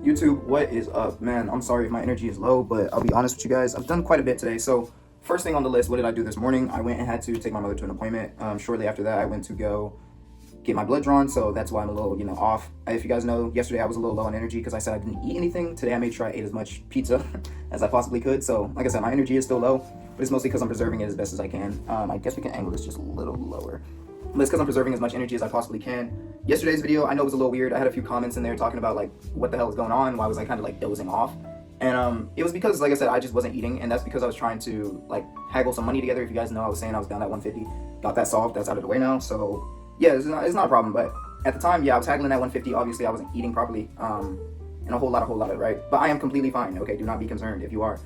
YouTube, what is up, man? I'm sorry if my energy is low, but I'll be honest with you guys. I've done quite a bit today. So, first thing on the list, what did I do this morning? I went and had to take my mother to an appointment. Shortly after that, I went to go get my blood drawn, so that's why I'm a little, off. If you guys know, yesterday I was a little low on energy because I said I didn't eat anything. Today I made sure I ate as much pizza as I possibly could. So, like I said, my energy is still low, but it's mostly because I'm preserving it as best as I can. I guess we can angle this just a little lower. But it's because I'm preserving as much energy as I possibly can. Yesterday's video, I know it was a little weird. I had a few comments in there talking about like what the hell is going on, why was I kind of like dozing off. And it was because, like I said, I just wasn't eating, and that's because I was trying to like haggle some money together. If you guys know, I was saying I was down at 150, got that solved, that's out of the way now. So yeah, it's not a problem. But at the time, yeah, I was haggling at 150. Obviously, I wasn't eating properly, and a whole lot of it, right? But I am completely fine. Okay, do not be concerned if you are.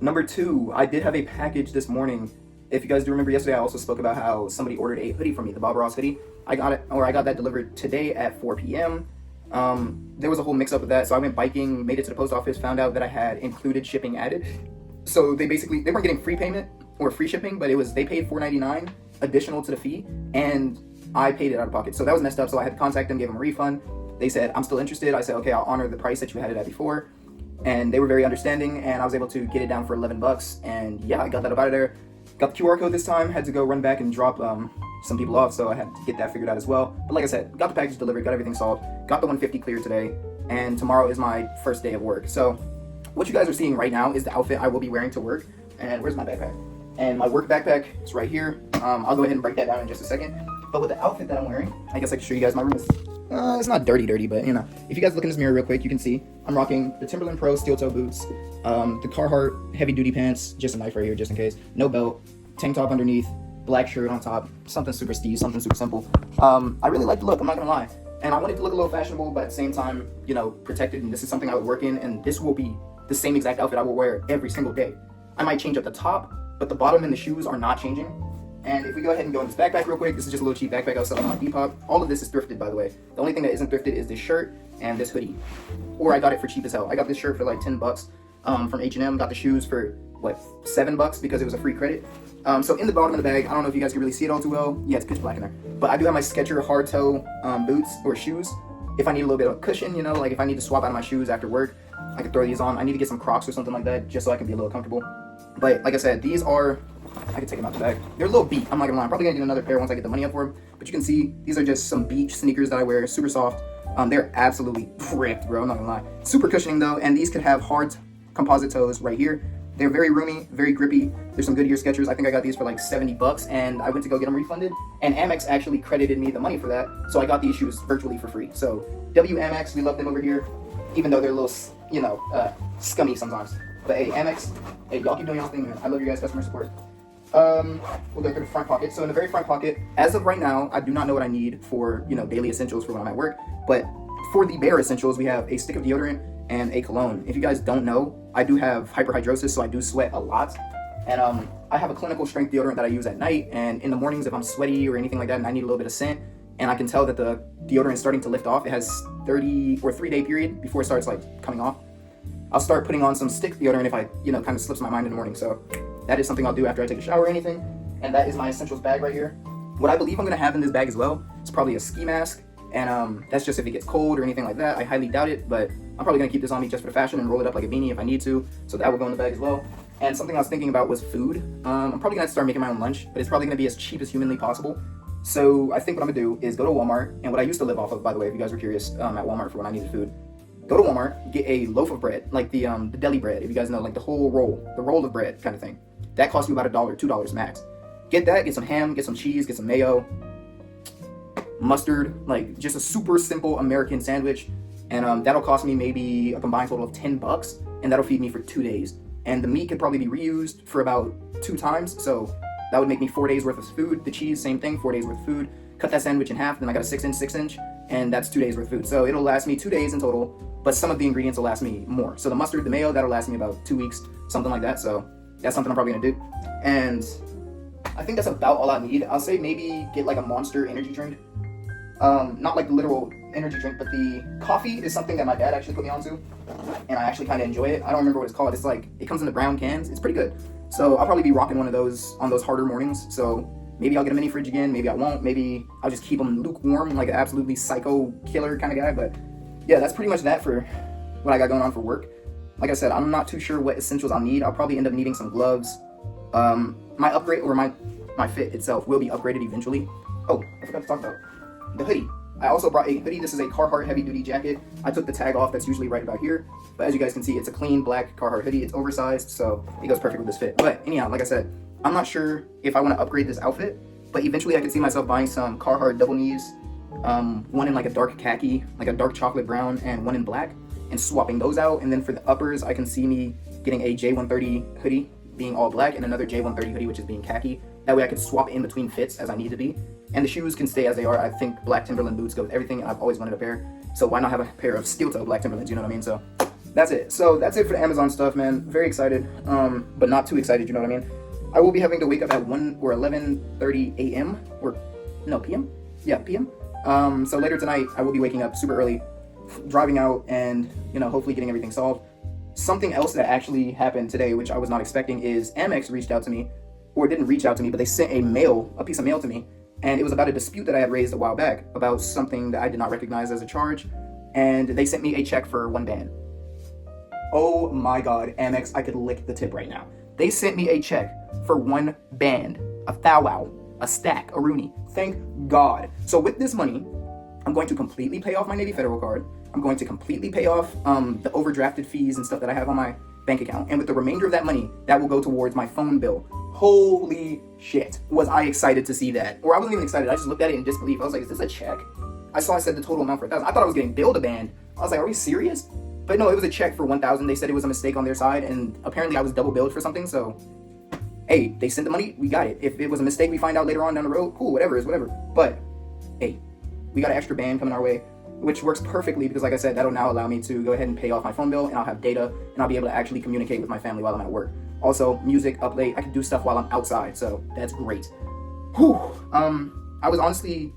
Number two, I did have a package this morning. If you guys do remember yesterday, I also spoke about how somebody ordered a hoodie from me, the Bob Ross hoodie. I got that delivered today at 4 p.m. There was a whole mix-up with that, so I went biking, made it to the post office, found out that I had included shipping added. So they weren't getting free payment or free shipping, but they paid $4.99 additional to the fee, and I paid it out of pocket. So that was messed up, so I had to contact them, gave them a refund. They said, I'm still interested. I said, okay, I'll honor the price that you had it at before. And they were very understanding, and I was able to get it down for $11, and yeah, I got that up out of there. Got the QR code this time, had to go run back and drop some people off, so I had to get that figured out as well. But like I said, got the package delivered, got everything solved, got the 150 cleared today, and tomorrow is my first day of work. So what you guys are seeing right now is the outfit I will be wearing to work. And where's my backpack? And my work backpack is right here. I'll go ahead and break that down in just a second. But with the outfit that I'm wearing, I guess I can show you guys my room. It's not dirty, but if you guys look in this mirror real quick, you can see I'm rocking the Timberland Pro steel toe boots, the Carhartt heavy duty pants, just a knife right here just in case, no belt, tank top underneath, black shirt on top, something super steez, something super simple. I really like the look, I'm not gonna lie. And I wanted to look a little fashionable, but at the same time, protected, and this is something I would work in, and this will be the same exact outfit I will wear every single day. I might change up the top, but the bottom and the shoes are not changing. And if we go ahead and go in this backpack real quick, this is just a little cheap backpack I was selling on my Depop. All of this is thrifted, by the way. The only thing that isn't thrifted is this shirt and this hoodie. Or I got it for cheap as hell. I got this shirt for like $10 from H&M. Got the shoes for, what, $7 because it was a free credit. So in the bottom of the bag, I don't know if you guys can really see it all too well. Yeah, it's pitch black in there. But I do have my Skechers hard toe boots or shoes. If I need a little bit of cushion, like if I need to swap out of my shoes after work, I can throw these on. I need to get some Crocs or something like that just so I can be a little comfortable. But like I said, these are, I can take them out the bag. They're a little beat, I'm not gonna lie. I'm probably gonna get another pair once I get the money up for them. But you can see, these are just some beach sneakers that I wear, super soft. They're absolutely ripped, bro, I'm not gonna lie. Super cushioning though, and these could have hard composite toes right here. They're very roomy, very grippy. There's some Goodyear Skechers. I think I got these for like $70, and I went to go get them refunded. And Amex actually credited me the money for that, so I got these shoes virtually for free. So WMX, we love them over here, even though they're a little, scummy sometimes. But hey, Amex, hey, y'all keep doing y'all thing, man. I love your guys' customer support. We'll go through the front pocket. So in the very front pocket, as of right now, I do not know what I need for, daily essentials for when I'm at work. But for the bare essentials, we have a stick of deodorant and a cologne. If you guys don't know, I do have hyperhidrosis, so I do sweat a lot. And I have a clinical strength deodorant that I use at night. And in the mornings, if I'm sweaty or anything like that, and I need a little bit of scent, and I can tell that the deodorant is starting to lift off, it has 3-day period before it starts like coming off. I'll start putting on some stick deodorant if I, kind of slips my mind in the morning. So that is something I'll do after I take a shower or anything. And that is my essentials bag right here. What I believe I'm gonna have in this bag as well is probably a ski mask. And that's just if it gets cold or anything like that. I highly doubt it, but I'm probably gonna keep this on me just for fashion and roll it up like a beanie if I need to. So that will go in the bag as well. And something I was thinking about was food. I'm probably gonna have to start making my own lunch, but it's probably gonna be as cheap as humanly possible. So I think what I'm gonna do is go to Walmart, and what I used to live off of, by the way, if you guys were curious, at Walmart for when I needed food. Go to Walmart, get a loaf of bread, like the deli bread, if you guys know, like the whole roll, the roll of bread kind of thing. That costs you about $1, $2 max. Get that, get some ham, get some cheese, get some mayo, mustard, like just a super simple American sandwich. And that'll cost me maybe a combined total of $10, and that'll feed me for 2 days. And the meat could probably be reused for about 2 times, so that would make me 4 days worth of food. The cheese, same thing, 4 days worth of food. Cut that sandwich in half, then I got a 6-inch, and that's 2 days worth of food. So it'll last me 2 days in total, but some of the ingredients will last me more. So the mustard, the mayo, that'll last me about 2 weeks, something like that. So that's something I'm probably gonna do. And I think that's about all I need. I'll say maybe get like a Monster energy drink. Not like the literal energy drink, but the coffee is something that my dad actually put me onto, and I actually kind of enjoy it. I don't remember what it's called. It's like, it comes in the brown cans. It's pretty good. So I'll probably be rocking one of those on those harder mornings. So maybe I'll get a mini fridge again. Maybe I won't. Maybe I'll just keep them lukewarm, like an absolutely psycho killer kind of guy. But yeah, that's pretty much that for what I got going on for work. Like I said, I'm not too sure what essentials I'll need. I'll probably end up needing some gloves. My upgrade, or my fit itself will be upgraded eventually. Oh, I forgot to talk about the hoodie. I also brought a hoodie. This is a Carhartt heavy duty jacket. I took the tag off, that's usually right about here. But as you guys can see, it's a clean black Carhartt hoodie. It's oversized, so it goes perfect with this fit. But anyhow, like I said, I'm not sure if I want to upgrade this outfit, but eventually I can see myself buying some Carhartt double knees, one in like a dark khaki, like a dark chocolate brown, and one in black, and swapping those out. And then for the uppers, I can see me getting a J130 hoodie being all black and another J130 hoodie which is being khaki. That way I can swap in between fits as I need to be. And the shoes can stay as they are. I think black Timberland boots go with everything, and I've always wanted a pair. So why not have a pair of steel toe black Timberlands, you know what I mean? So that's it. So that's it for the Amazon stuff, man. Very excited, but not too excited, you know what I mean? I will be having to wake up at 1 or 11:30 a.m. or no, p.m. Yeah, p.m. So later tonight, I will be waking up super early, driving out, and hopefully getting everything solved. Something else that actually happened today, which I was not expecting, is Amex reached out to me, or didn't reach out to me, but they sent a piece of mail to me, and it was about a dispute that I had raised a while back about something that I did not recognize as a charge, and they sent me a check for 1 band. Oh my God, Amex, I could lick the tip right now. They sent me a check for 1 band, a thou wow, a stack, a Rooney. Thank God. So with this money, I'm going to completely pay off my Navy Federal card. I'm going to completely pay off the overdrafted fees and stuff that I have on my bank account. And with the remainder of that money, that will go towards my phone bill. Holy shit, was I excited to see that. Or I wasn't even excited, I just looked at it in disbelief. I was like, is this a check? I said the total amount for $1,000. I thought I was getting billed a band. I was like, are we serious? But no, it was a check for $1,000. They said it was a mistake on their side, and apparently I was double billed for something, so hey, they sent the money, we got it. If it was a mistake we find out later on down the road, cool, whatever. But hey, we got an extra band coming our way, which works perfectly because, like I said, that'll now allow me to go ahead and pay off my phone bill, and I'll have data, and I'll be able to actually communicate with my family while I'm at work. Also, music, up late, I can do stuff while I'm outside, so that's great. Whew. I was honestly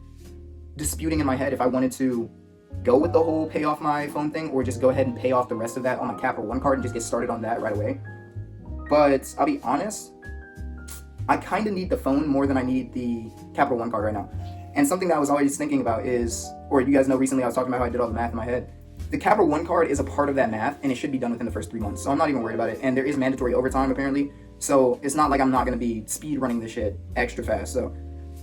disputing in my head if I wanted to go with the whole pay off my phone thing or just go ahead and pay off the rest of that on my Capital One card and just get started on that right away. But I'll be honest, I kind of need the phone more than I need the Capital One card right now. And something that I was always thinking about is, or you guys know recently I was talking about how I did all the math in my head. The Capital One card is a part of that math, and it should be done within the first 3 months. So I'm not even worried about it. And there is mandatory overtime apparently. So it's not like I'm not going to be speed running this shit extra fast. So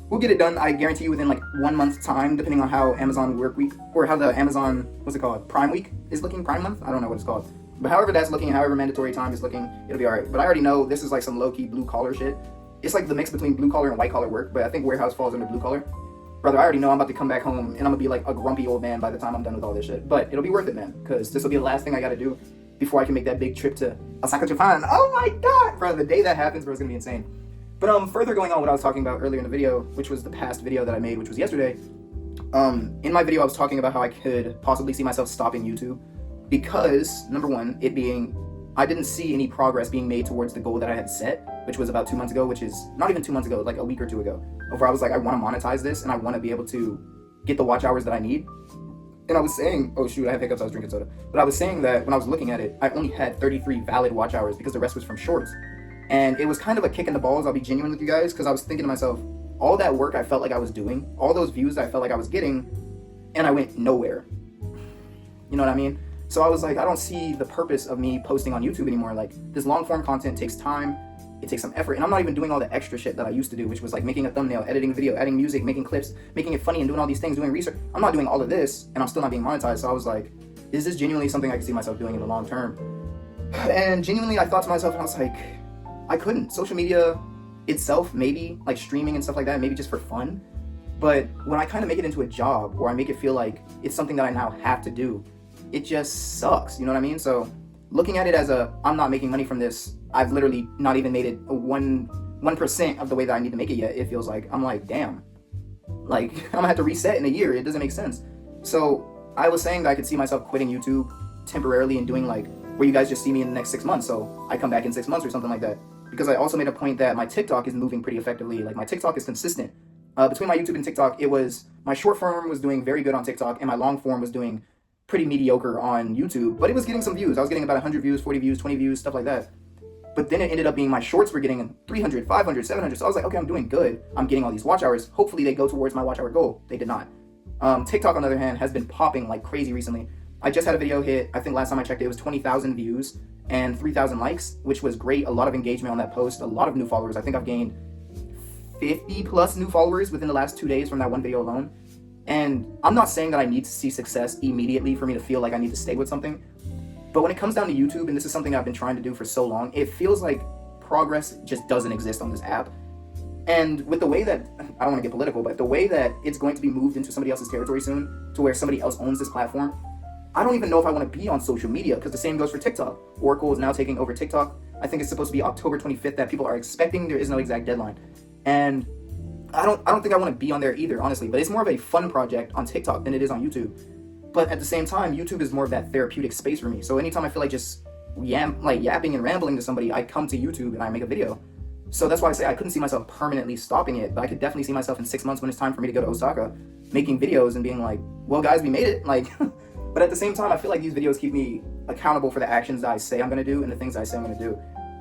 we'll get it done, I guarantee you, within like 1 month's time, depending on how Amazon work week, or how the Amazon, what's it called, Prime week is looking, Prime month? I don't know what it's called. But however that's looking, however mandatory time is looking, it'll be alright. But I already know this is like some low-key blue-collar shit. It's like the mix between blue-collar and white-collar work, but I think warehouse falls under blue-collar. Brother, I already know I'm about to come back home, and I'm gonna be like a grumpy old man by the time I'm done with all this shit. But it'll be worth it, man, because this will be the last thing I gotta do before I can make that big trip to Osaka, Japan. Oh my God! Bro, the day that happens, bro, it's gonna be insane. But further going on what I was talking about earlier in the video, which was the past video that I made, which was yesterday. In my video, I was talking about how I could possibly see myself stopping YouTube because, number one, I didn't see any progress being made towards the goal that I had set, which was about 2 months ago, which is not even 2 months ago, like a week or two ago, where I was like, I want to monetize this and I want to be able to get the watch hours that I need. And I was saying, oh shoot, I have hiccups, I was drinking soda. But I was saying that when I was looking at it, I only had 33 valid watch hours because the rest was from shorts. And it was kind of a kick in the balls, I'll be genuine with you guys, because I was thinking to myself, all that work I felt like I was doing, all those views I felt like I was getting, and I went nowhere. You know what I mean? So I was like, I don't see the purpose of me posting on YouTube anymore. Like, this long form content takes time, it takes some effort, and I'm not even doing all the extra shit that I used to do, which was like making a thumbnail, editing a video, adding music, making clips, making it funny, and doing all these things, doing research. I'm not doing all of this, and I'm still not being monetized. So I was like, is this genuinely something I can see myself doing in the long term? And genuinely, I thought to myself, and I was like, I couldn't. Social media itself, maybe, like streaming and stuff like that, maybe just for fun. But when I kind of make it into a job, or I make it feel like it's something that I now have to do, it just sucks, you know what I mean? So looking at it as I'm not making money from this, I've literally not even made it 1% of the way that I need to make it yet, it feels like. I'm like, damn. Like, I'm gonna have to reset in a year. It doesn't make sense. So I was saying that I could see myself quitting YouTube temporarily and doing like, where you guys just see me in the next 6 months. So I come back in 6 months or something like that. Because I also made a point that my TikTok is moving pretty effectively. Like, my TikTok is consistent. Between my YouTube and TikTok, my short form was doing very good on TikTok, and my long form was doing pretty mediocre on YouTube. But it was getting some views. I was getting about 100 views, 40 views, 20 views, stuff like that. But then it ended up being my shorts were getting 300, 500, 700. So I was like, okay, I'm doing good. I'm getting all these watch hours. Hopefully they go towards my watch hour goal. They did not. TikTok, on the other hand, has been popping like crazy recently. I just had a video hit, I think last time I checked it was 20,000 views and 3,000 likes, which was great. A lot of engagement on that post, a lot of new followers. I think I've gained 50 plus new followers within the last 2 days from that one video alone. And I'm not saying that I need to see success immediately for me to feel like I need to stay with something. But when it comes down to YouTube, and this is something I've been trying to do for so long, it feels like progress just doesn't exist on this app. And with the way that, I don't want to get political, but the way that it's going to be moved into somebody else's territory soon, to where somebody else owns this platform, I don't even know if I want to be on social media, because the same goes for TikTok. Oracle is now taking over TikTok. I think it's supposed to be October 25th that people are expecting. There is no exact deadline. And I don't think I want to be on there either, honestly. But it's more of a fun project on TikTok than it is on YouTube. But at the same time, YouTube is more of that therapeutic space for me. So anytime I feel like just yapping and rambling to somebody, I come to YouTube and I make a video. So that's why I say I couldn't see myself permanently stopping it, but I could definitely see myself in 6 months when it's time for me to go to Osaka, making videos and being like, well, guys, we made it. Like, but at the same time, I feel like these videos keep me accountable for the actions that I say I'm going to do and the things I say I'm going to do.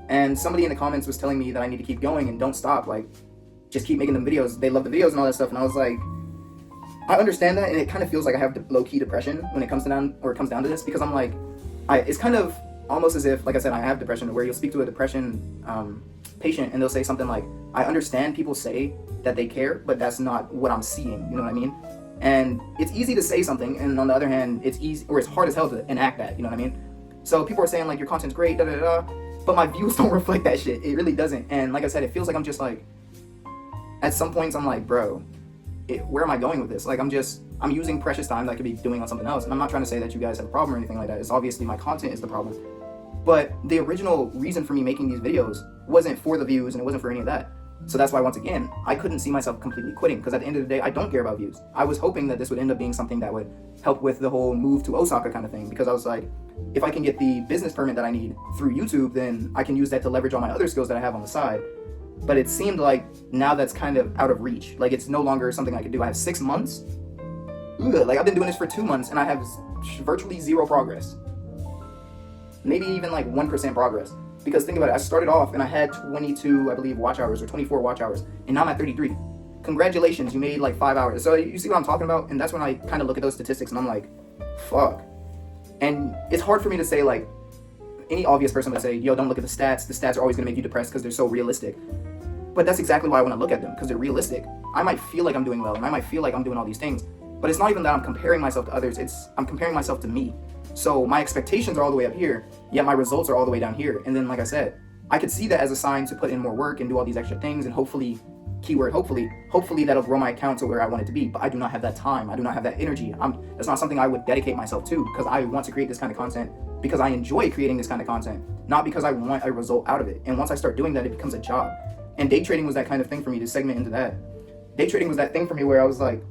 And somebody in the comments was telling me that I need to keep going and don't stop. Like, just keep making them videos. They love the videos and all that stuff. And I was like, I understand that. And it kind of feels like I have low-key depression when it comes down to this, because I'm like, it's kind of almost as if, like I said, I have depression, where you'll speak to a depression patient and they'll say something like, I understand people say that they care, but that's not what I'm seeing. You know what I mean? And it's easy to say something, and on the other hand, it's easy, or it's hard as hell to enact that. You know what I mean? So people are saying like, your content's great, da da da, but my views don't reflect that shit. It really doesn't. And like I said, it feels like I'm just like, at some points I'm like, bro, where am I going with this? Like, I'm using precious time that I could be doing on something else. And I'm not trying to say that you guys have a problem or anything like that. It's obviously my content is the problem. But the original reason for me making these videos wasn't for the views, and it wasn't for any of that. So that's why, once again, I couldn't see myself completely quitting, because at the end of the day, I don't care about views. I was hoping that this would end up being something that would help with the whole move to Osaka kind of thing, because I was like, if I can get the business permit that I need through YouTube, then I can use that to leverage all my other skills that I have on the side. But it seemed like now that's kind of out of reach. Like, it's no longer something I could do. I have 6 months. Ugh, like, I've been doing this for 2 months, and I have virtually zero progress. Maybe even like 1% progress. Because think about it, I started off and I had 22, I believe, watch hours, or 24 watch hours, and now I'm at 33. Congratulations, you made like 5 hours. So you see what I'm talking about? And that's when I kind of look at those statistics and I'm like, fuck. And it's hard for me to say, like, any obvious person would say, yo, don't look at the stats. The stats are always gonna make you depressed because they're so realistic. But that's exactly why I want to look at them, because they're realistic. I might feel like I'm doing well, and I might feel like I'm doing all these things, but it's not even that I'm comparing myself to others, I'm comparing myself to me. So my expectations are all the way up here, yet my results are all the way down here. And then, like I said, I could see that as a sign to put in more work and do all these extra things, and hopefully, keyword hopefully that'll grow my account to where I want it to be. But I do not have that time. I do not have that energy. That's not something I would dedicate myself to, because I want to create this kind of content because I enjoy creating this kind of content, not because I want a result out of it. And once I start doing that, it becomes a job. And day trading was that kind of thing for me, to segment into that. Day trading was that thing for me where I was like,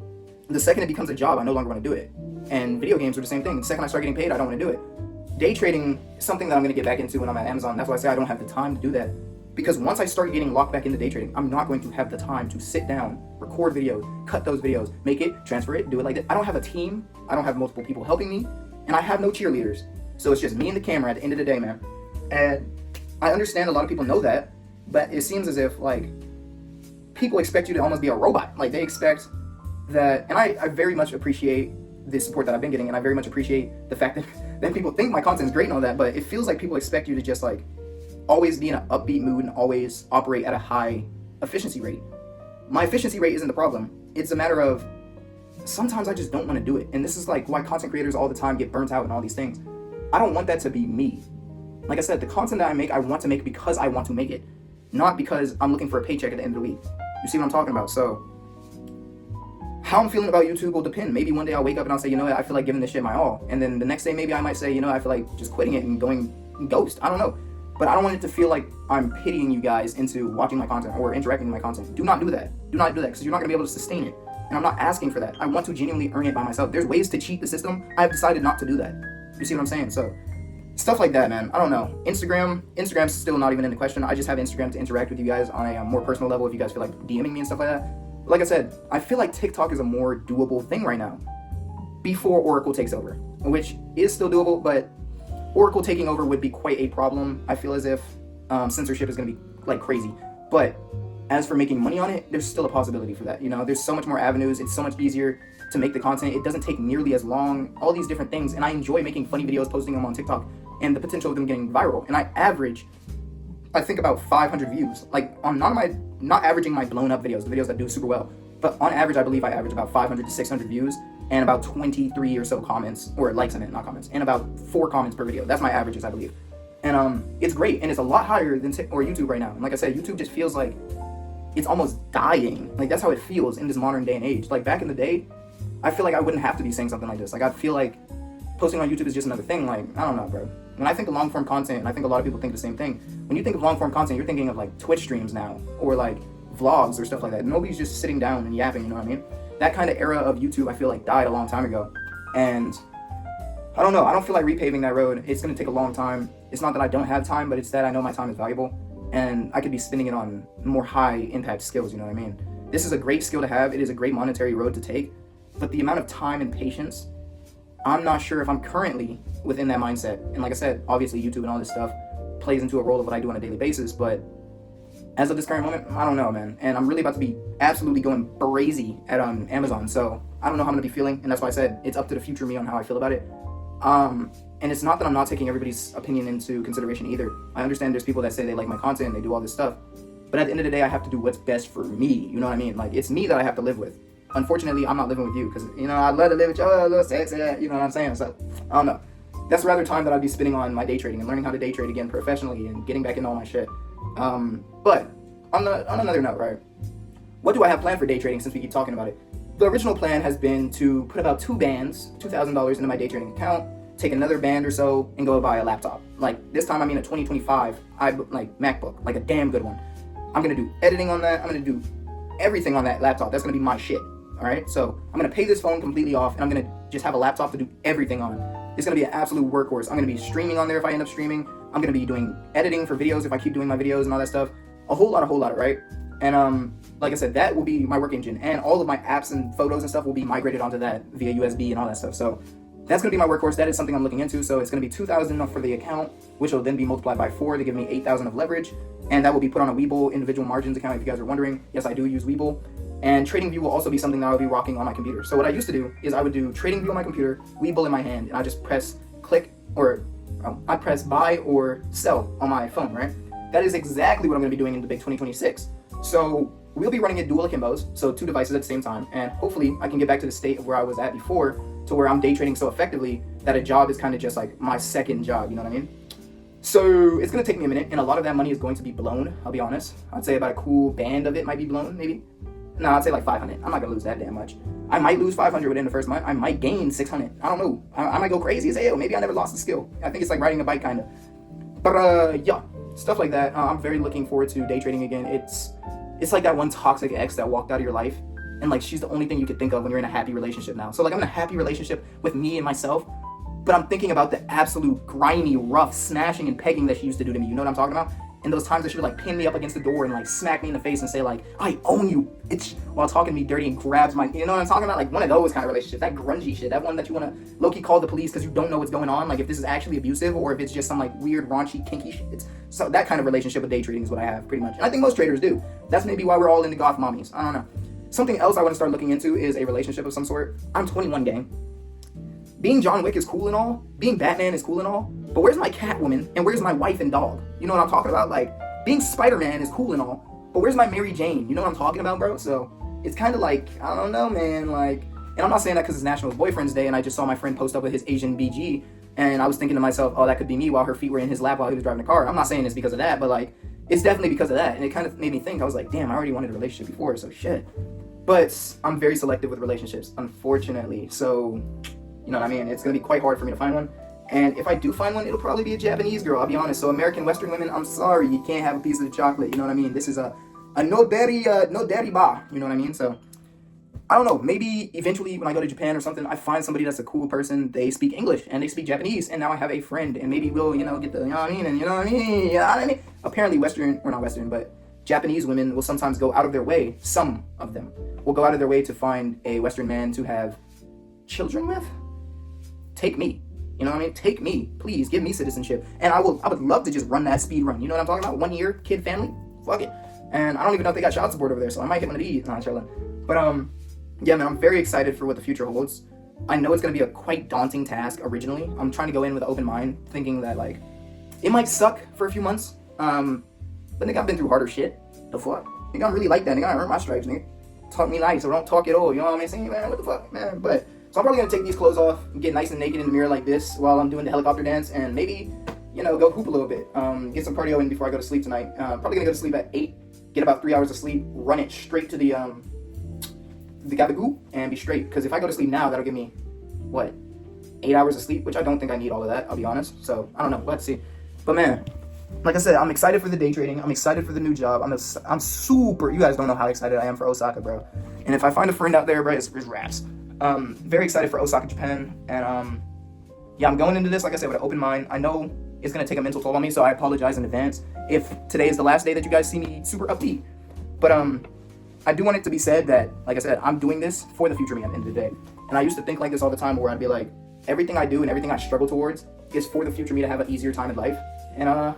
the second it becomes a job, I no longer want to do it. And video games are the same thing. The second I start getting paid, I don't want to do it. Day trading is something that I'm going to get back into when I'm at Amazon. That's why I say I don't have the time to do that. Because once I start getting locked back into day trading, I'm not going to have the time to sit down, record videos, cut those videos, make it, transfer it, do it like that. I don't have a team. I don't have multiple people helping me. And I have no cheerleaders. So it's just me and the camera at the end of the day, man. And I understand a lot of people know that, but it seems as if, like, people expect you to almost be a robot. Like, they expect that, and I very much appreciate the support that I've been getting, and I very much appreciate the fact that people think my content is great and all that, but it feels like people expect you to just, like, always be in an upbeat mood and always operate at a high efficiency rate. My efficiency rate isn't the problem. It's a matter of, sometimes I just don't want to do it. And this is like why content creators all the time get burnt out and all these things. I don't want that to be me. Like I said, the content that I make, I want to make because I want to make it, not because I'm looking for a paycheck at the end of the week. You see what I'm talking about? So how I'm feeling about YouTube will depend. Maybe one day I'll wake up and I'll say, you know what, I feel like giving this shit my all. And then the next day, maybe I might say, you know, I feel like just quitting it and going ghost. I don't know. But I don't want it to feel like I'm pitying you guys into watching my content or interacting with my content. Do not do that. Do not do that, because you're not going to be able to sustain it. And I'm not asking for that. I want to genuinely earn it by myself. There's ways to cheat the system. I've decided not to do that. You see what I'm saying? So stuff like that, man. I don't know. Instagram's still not even in the question. I just have Instagram to interact with you guys on a more personal level if you guys feel like DMing me and stuff like that. Like I said, I feel like TikTok is a more doable thing right now before Oracle takes over, which is still doable, but Oracle taking over would be quite a problem. I feel as if censorship is going to be like crazy. But as for making money on it, there's still a possibility for that. You know, there's so much more avenues. It's so much easier. to make the content. It doesn't take nearly as long, all these different things. And I enjoy making funny videos, posting them on TikTok, and the potential of them getting viral. And I average, I think, about 500 views. Like, on not averaging my blown up videos, the videos that do super well, but on average, I believe I average about 500 to 600 views and about 23 or so comments, or likes in it, not comments, and about 4 comments per video. That's my averages, I believe. And it's great, and it's a lot higher than YouTube right now. And like I said, YouTube just feels like it's almost dying. Like, that's how it feels in this modern day and age. Like, back in the day, I feel like I wouldn't have to be saying something like this. Like, I feel like posting on YouTube is just another thing. Like, I don't know, bro. When I think of long form content, and I think a lot of people think the same thing, when you think of long form content, you're thinking of like Twitch streams now, or like vlogs or stuff like that. Nobody's just sitting down and yapping, you know what I mean? That kind of era of YouTube, I feel like, died a long time ago. And I don't know, I don't feel like repaving that road. It's gonna take a long time. It's not that I don't have time, but it's that I know my time is valuable, and I could be spending it on more high impact skills, you know what I mean? This is a great skill to have. It is a great monetary road to take, but the amount of time and patience, I'm not sure if I'm currently within that mindset. And like I said, obviously YouTube and all this stuff plays into a role of what I do on a daily basis, but as of this current moment, I don't know, man. And I'm really about to be absolutely going crazy at Amazon, so I don't know how I'm gonna be feeling, and that's why I said it's up to the future me on how I feel about it. And it's not that I'm not taking everybody's opinion into consideration either. I understand there's people that say they like my content and they do all this stuff, but at the end of the day, I have to do what's best for me, you know what I mean? Like, it's me that I have to live with. Unfortunately, I'm not living with you, because, you know, I'd love to live with you, a little sexy, you know what I'm saying? So, I don't know. That's rather time that I'd be spending on my day trading and learning how to day trade again professionally and getting back into all my shit. But on another note, right? What do I have planned for day trading, since we keep talking about it? The original plan has been to put about $2,000 into my day trading account, take another band or so, and go buy a laptop. Like, this time, I mean a 2025 MacBook, like a damn good one. I'm gonna do editing on that. I'm gonna do everything on that laptop. That's gonna be my shit. All right, so I'm gonna pay this phone completely off, and I'm gonna just have a laptop to do everything on. It's gonna be an absolute workhorse. I'm gonna be streaming on there if I end up streaming. I'm gonna be doing editing for videos if I keep doing my videos and all that stuff. A whole lot, right? And like I said, that will be my work engine, and all of my apps and photos and stuff will be migrated onto that via USB and all that stuff. So that's gonna be my workhorse. That is something I'm looking into. So it's gonna be $2,000 for the account, which will then be multiplied by 4 to give me 8,000 of leverage, and that will be put on a Webull individual margins account. If you guys are wondering, yes, I do use Webull. And TradingView will also be something that I'll be rocking on my computer. So what I used to do is I would do TradingView on my computer, Webull in my hand, and I just press click, or I press buy or sell on my phone, right? That is exactly what I'm gonna be doing in the big 2026. So we'll be running it dual akimbos, so 2 devices at the same time, and hopefully I can get back to the state of where I was at before, to where I'm day trading so effectively that a job is kind of just like my second job, you know what I mean? So it's gonna take me a minute, and a lot of that money is going to be blown, I'll be honest. I'd say about a cool band of it might be blown, maybe. No, I'd say like 500. I'm not gonna lose that damn much. I might lose 500 within the first month. I might gain 600. I don't know. I might go crazy as hell. Maybe I never lost the skill. I think it's like riding a bike, kind of. But yeah, stuff like that. I'm very looking forward to day trading again. It's like that one toxic ex that walked out of your life, and like she's the only thing you could think of when you're in a happy relationship now. So like I'm in a happy relationship with me and myself, but I'm thinking about the absolute grimy, rough smashing and pegging that she used to do to me. You know what I'm talking about? And those times that she would like pin me up against the door and like smack me in the face and say like, I own you, bitch, while talking to me dirty and grabs my, you know what I'm talking about? Like one of those kind of relationships, that grungy shit, that one that you want to low-key call the police because you don't know what's going on, like if this is actually abusive or if it's just some like weird, raunchy, kinky shit. So that kind of relationship with day trading is what I have pretty much. And I think most traders do. That's maybe why we're all into goth mommies. I don't know. Something else I want to start looking into is a relationship of some sort. I'm 21, gang. Being John Wick is cool and all. Being Batman is cool and all. But where's my Catwoman and where's my wife and dog? You know what I'm talking about? Like, being Spider-Man is cool and all, but where's my Mary Jane? You know what I'm talking about, bro? So it's kind of like, I don't know, man. Like, and I'm not saying that because it's National Boyfriend's Day and I just saw my friend post up with his Asian BG and I was thinking to myself, oh, that could be me while her feet were in his lap while he was driving the car. I'm not saying it's because of that, but like, it's definitely because of that. And it kind of made me think, I was like, damn, I already wanted a relationship before, so shit. But I'm very selective with relationships, unfortunately. So, you know what I mean? It's going to be quite hard for me to find one. And if I do find one, it'll probably be a Japanese girl, I'll be honest. So American Western women, I'm sorry, you can't have a piece of the chocolate, you know what I mean? This is a no daddy ba, you know what I mean? So, I don't know, maybe eventually when I go to Japan or something, I find somebody that's a cool person, they speak English, and they speak Japanese, and now I have a friend, and maybe we'll, you know, get the, you know what I mean, and you know what I mean, you know what I mean? Apparently not Western, but Japanese women will sometimes go out of their way, some of them, will go out of their way to find a Western man to have children with? Take me. You know what I mean? Take me. Please, give me citizenship. And I would love to just run that speed run. You know what I'm talking about? 1 year, kid, family? Fuck it. And I don't even know if they got child support over there, so I might hit one of these. Nah, chillin'. But, yeah, man, I'm very excited for what the future holds. I know it's going to be a quite daunting task originally. I'm trying to go in with an open mind, thinking that, like, it might suck for a few months. But nigga, I've been through harder shit. The fuck? Nigga, I'm really like that. Nigga, I earned my stripes, nigga. Talk me nice, or don't talk at all. You know what I'm saying, man? What the fuck, man? But, so I'm probably going to take these clothes off and get nice and naked in the mirror like this while I'm doing the helicopter dance, and maybe, you know, go hoop a little bit. Get some cardio in before I go to sleep tonight. Probably going to go to sleep at 8, get about 3 hours of sleep, run it straight to the gabagoo, and be straight. Because if I go to sleep now, that'll give me, what, 8 hours of sleep, which I don't think I need all of that, I'll be honest. So, I don't know. Let's see. But, man, like I said, I'm excited for the day trading. I'm excited for the new job. I'm super, you guys don't know how excited I am for Osaka, bro. And if I find a friend out there, bro, it's raps. Very excited for Osaka, Japan. And, yeah, I'm going into this, like I said, with an open mind. I know it's going to take a mental toll on me, so I apologize in advance if today is the last day that you guys see me super upbeat. But, I do want it to be said that, like I said, I'm doing this for the future me at the end of the day. And I used to think like this all the time, where I'd be like, everything I do and everything I struggle towards is for the future me to have an easier time in life. And,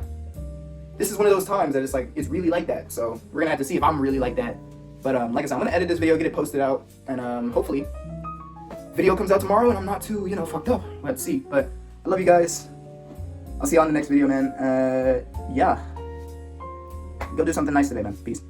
this is one of those times that it's like, it's really like that. So we're gonna have to see if I'm really like that. But like I said, I'm gonna edit this video, get it posted out, and hopefully video comes out tomorrow and I'm not too, you know, fucked up. Let's see. But I love you guys. I'll see you on the next video, man. Yeah. Go do something nice today, man. Peace.